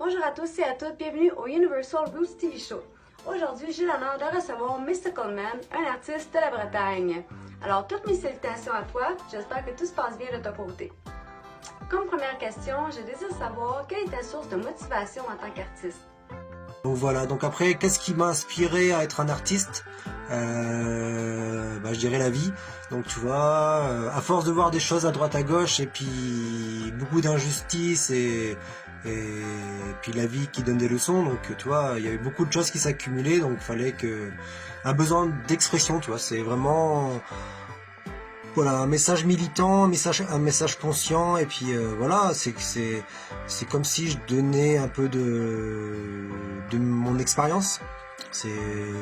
Bonjour à tous et à toutes, bienvenue au Universal Roots TV Show. Aujourd'hui, j'ai l'honneur de recevoir Mystical Man, un artiste de la Bretagne. Alors, toutes mes salutations à toi, j'espère que tout se passe bien de ton côté. Comme première question, je désire savoir quelle est ta source de motivation en tant qu'artiste. Donc voilà, donc après, qu'est-ce qui m'a inspiré à être un artiste? Je dirais la vie. Donc tu vois, à force de voir des choses à droite à gauche et puis beaucoup d'injustices et puis la vie qui donne des leçons, donc tu vois, il y avait beaucoup de choses qui s'accumulaient, donc il fallait que un besoin d'expression, tu vois, c'est vraiment voilà un message militant, un message conscient, et puis voilà, c'est comme si je donnais un peu de mon expérience. C'est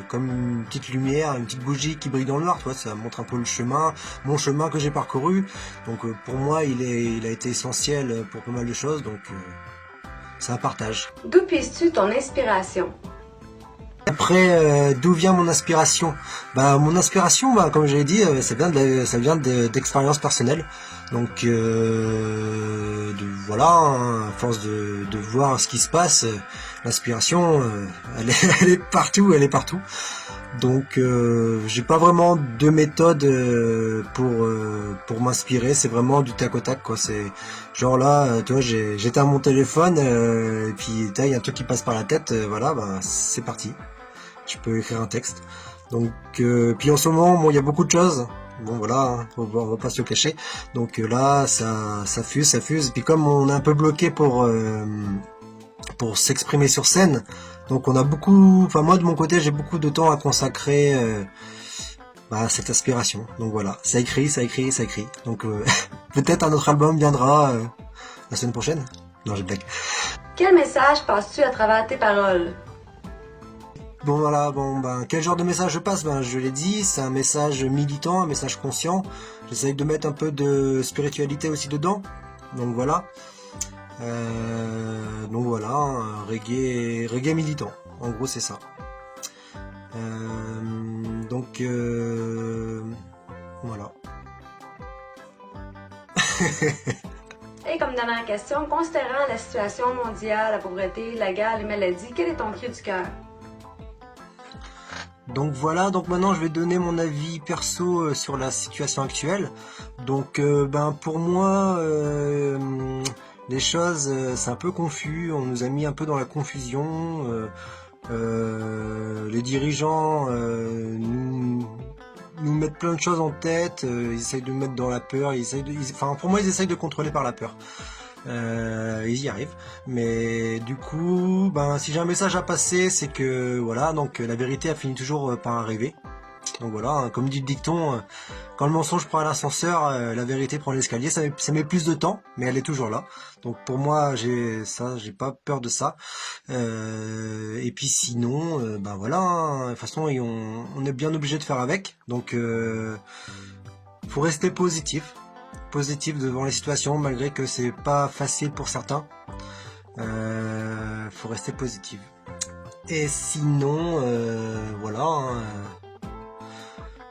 comme une petite lumière, une petite bougie qui brille dans le noir, tu vois, ça montre un peu le chemin, mon chemin que j'ai parcouru. Donc pour moi, il a été essentiel pour pas mal de choses, donc c'est un partage. D'où puisses-tu ton inspiration? Après, d'où vient mon inspiration? Mon inspiration, comme je l'ai dit, ça vient d'expériences personnelles. Donc voilà, hein, à force de voir ce qui se passe, l'inspiration, elle est partout, elle est partout. Donc j'ai pas vraiment de méthode pour m'inspirer, c'est vraiment du tac au tac, quoi. C'est genre là, tu vois, j'éteins mon téléphone et puis il y a un truc qui passe par la tête, voilà, c'est parti. Je peux écrire un texte. Donc puis en ce moment, bon, il y a beaucoup de choses. Bon voilà, hein, on va pas se le cacher. Donc là, ça fuse. Et puis comme on est un peu bloqué pour s'exprimer sur scène, donc on a beaucoup, enfin moi de mon côté, j'ai beaucoup de temps à consacrer à cette aspiration. Donc voilà, ça écrit. Donc peut-être un autre album viendra la semaine prochaine. Non, j'ai blague. Quel message passes-tu à travers tes paroles? Bon voilà, quel genre de message je passe? Je l'ai dit, c'est un message militant, un message conscient. J'essaye de mettre un peu de spiritualité aussi dedans. Donc voilà. Un reggae militant. En gros, c'est ça. Voilà. Et comme dernière question, considérant la situation mondiale, la pauvreté, la guerre, les maladies, quel est ton cri du cœur? Donc voilà, donc maintenant je vais donner mon avis perso sur la situation actuelle. Donc pour moi, les choses c'est un peu confus, on nous a mis un peu dans la confusion. Les dirigeants nous mettent plein de choses en tête, ils essayent de nous mettre dans la peur, pour moi ils essayent de contrôler par la peur. Ils y arrivent, mais du coup si j'ai un message à passer, c'est que voilà, donc la vérité a fini toujours par arriver. Donc voilà, hein, comme dit le dicton, quand le mensonge prend l'ascenseur, la vérité prend l'escalier. Ça met plus de temps, mais elle est toujours là. Donc pour moi, j'ai pas peur de ça. Et puis sinon, voilà, hein, de toute façon on est bien obligé de faire avec. Donc faut rester positif devant les situations, malgré que c'est pas facile pour certains. Faut rester positif. Et sinon, voilà, hein,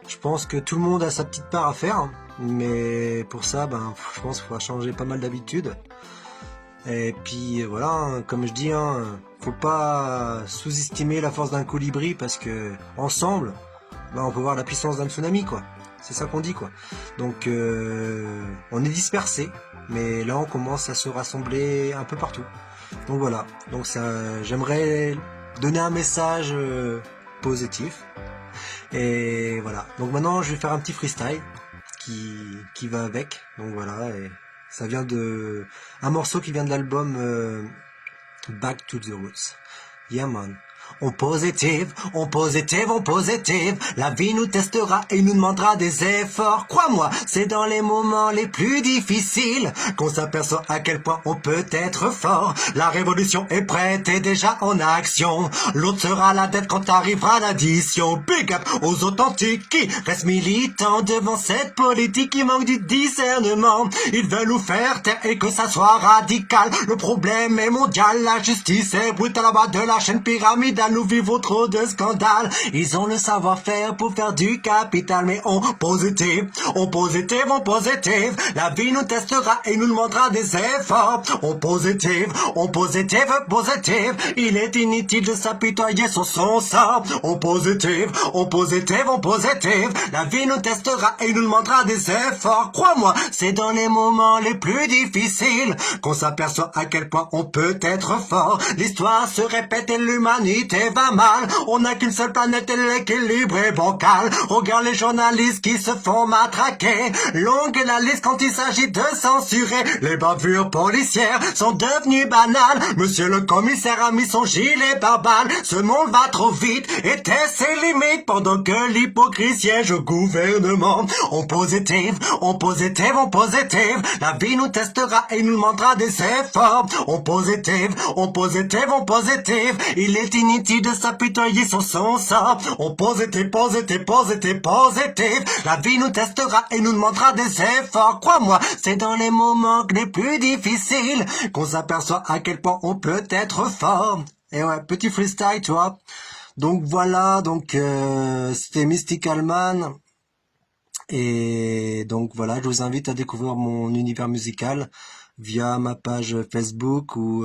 je pense que tout le monde a sa petite part à faire, mais pour ça, je pense qu'il faudra changer pas mal d'habitudes. Et puis voilà, hein, comme je dis, hein, faut pas sous-estimer la force d'un colibri, parce que ensemble, on peut voir la puissance d'un tsunami, quoi. C'est ça qu'on dit, quoi. Donc on est dispersés, mais là on commence à se rassembler un peu partout. Donc voilà, donc ça, j'aimerais donner un message positif. Et voilà, donc maintenant je vais faire un petit freestyle qui va avec. Donc voilà, et ça vient de un morceau qui vient de l'album Back to the Roots. Yeah man. On positive, la vie nous testera et nous demandera des efforts. Crois-moi, c'est dans les moments les plus difficiles qu'on s'aperçoit à quel point on peut être fort. La révolution est prête et déjà en action. L'autre sera la dette quand arrivera l'addition. Big up aux authentiques qui restent militants devant cette politique qui manque du discernement. Ils veulent nous faire taire et que ça soit radical. Le problème est mondial, la justice est brutale en bas de la chaîne pyramidale. pédale, nous vivons trop de scandales. Ils ont le savoir-faire pour faire du capital, mais on positive, on positive, on positive. La vie nous testera et nous demandera des efforts. On positive, on positive, positive. Il est inutile de s'apitoyer sur son sort. On positive, on positive, on positive. La vie nous testera et nous demandera des efforts. Crois-moi, c'est dans les moments les plus difficiles qu'on s'aperçoit à quel point on peut être fort. L'histoire se répète et l'humanité va mal. On n'a qu'une seule planète et l'équilibre est bancal. Regarde les journalistes qui se font matraquer. Longue est la liste quand il s'agit de censurer. Les bavures policières sont devenues banales. Monsieur le commissaire a mis son gilet pare-balles. Ce monde va trop vite et teste ses limites pendant que l'hypocrisie siège au gouvernement. On positive, on positive, on positive. La vie nous testera et nous demandera des efforts. On positive, on positive, on positive. Il est inutile de s'apitoyer sur son sort. On positive, positive, positive, positive. La vie nous testera et nous demandera des efforts. Crois-moi, c'est dans les moments les plus difficiles qu'on s'aperçoit à quel point on peut être fort. Et ouais, petit freestyle, tu vois. Donc voilà, c'était Mystical Man. Et donc voilà, je vous invite à découvrir mon univers musical via ma page Facebook ou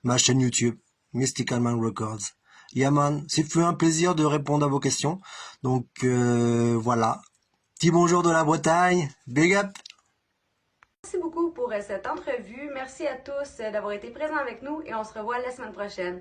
ma chaîne YouTube, Mystical Man Records. Yeah man, c'est fait un plaisir de répondre à vos questions. Donc voilà, petit bonjour de la Bretagne, big up. Merci beaucoup pour cette entrevue. Merci à tous d'avoir été présents avec nous et on se revoit la semaine prochaine.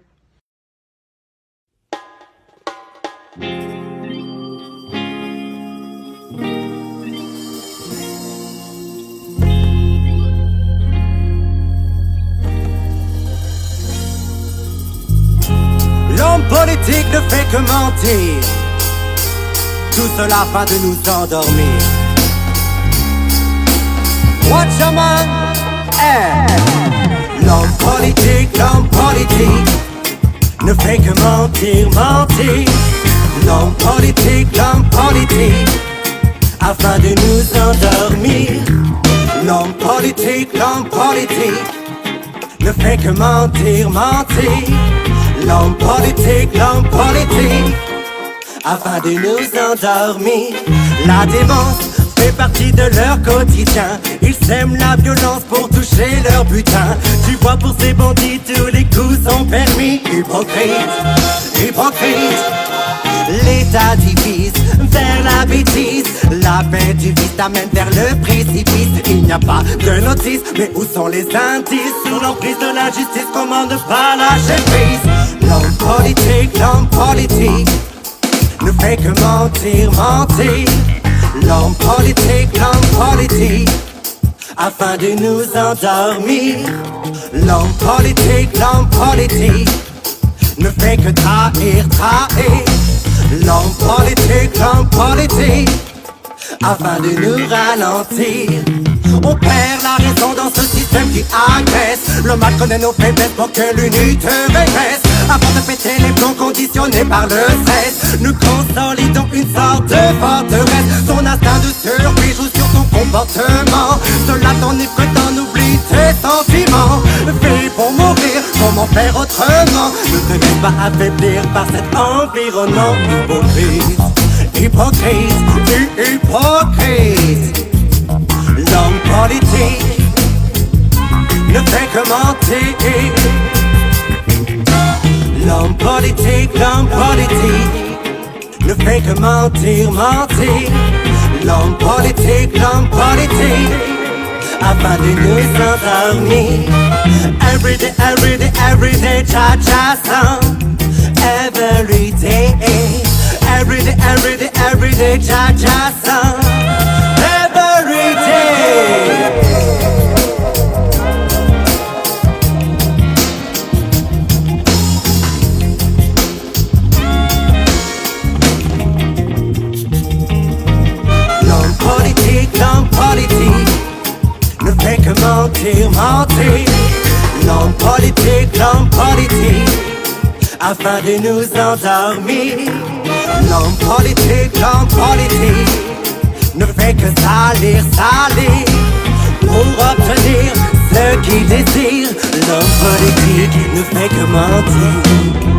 L'homme politique ne fait que mentir, tout cela afin de nous endormir. Watch your man, l'homme politique ne fait que mentir, mentir. L'homme politique, afin de nous endormir. L'homme politique ne fait que mentir, mentir. L'homme politique, afin de nous endormir. La démence fait partie de leur quotidien. Ils sèment la violence pour toucher leur butin. Tu vois, pour ces bandits tous les coups sont permis. Hypocrite, hypocrite. L'État divise vers la bêtise. La paix du vice t'amène vers le précipice. Il n'y a pas de notice, mais où sont les indices? Sur l'emprise de l'injustice, comment ne pas lâcher prise? L'homme politique ne fait que mentir, mentir. L'homme politique, afin de nous endormir. L'homme politique ne fait que trahir, trahir. L'homme politique, afin de nous ralentir. On perd la raison dans ce système qui agresse. Le mal connaît nos faiblesses pour que l'unité régresse. Avant de péter les plombs conditionnés par le stress, nous consolidons une sorte de forteresse. Ton instinct de survie joue sur ton comportement. Cela t'enivre t'en oublie tes sentiments. Vis pour mourir, comment faire autrement? Ne te laisse pas affaiblir par cet environnement. Hypocrite, hypocrite. L'homme politique ne fait que mentir. L'homme politique ne fait que mentir, mentir. L'homme politique afin de nous endormir. Everyday, everyday, everyday, cha-cha song. Everyday, everyday, everyday, everyday, cha-cha song. L'homme politique ne fait que mentir, mentir. L'homme politique afin de nous endormir. L'homme politique ne fait que salir, salir pour obtenir ce qu'il désire. L'homme politique ne fait que mentir.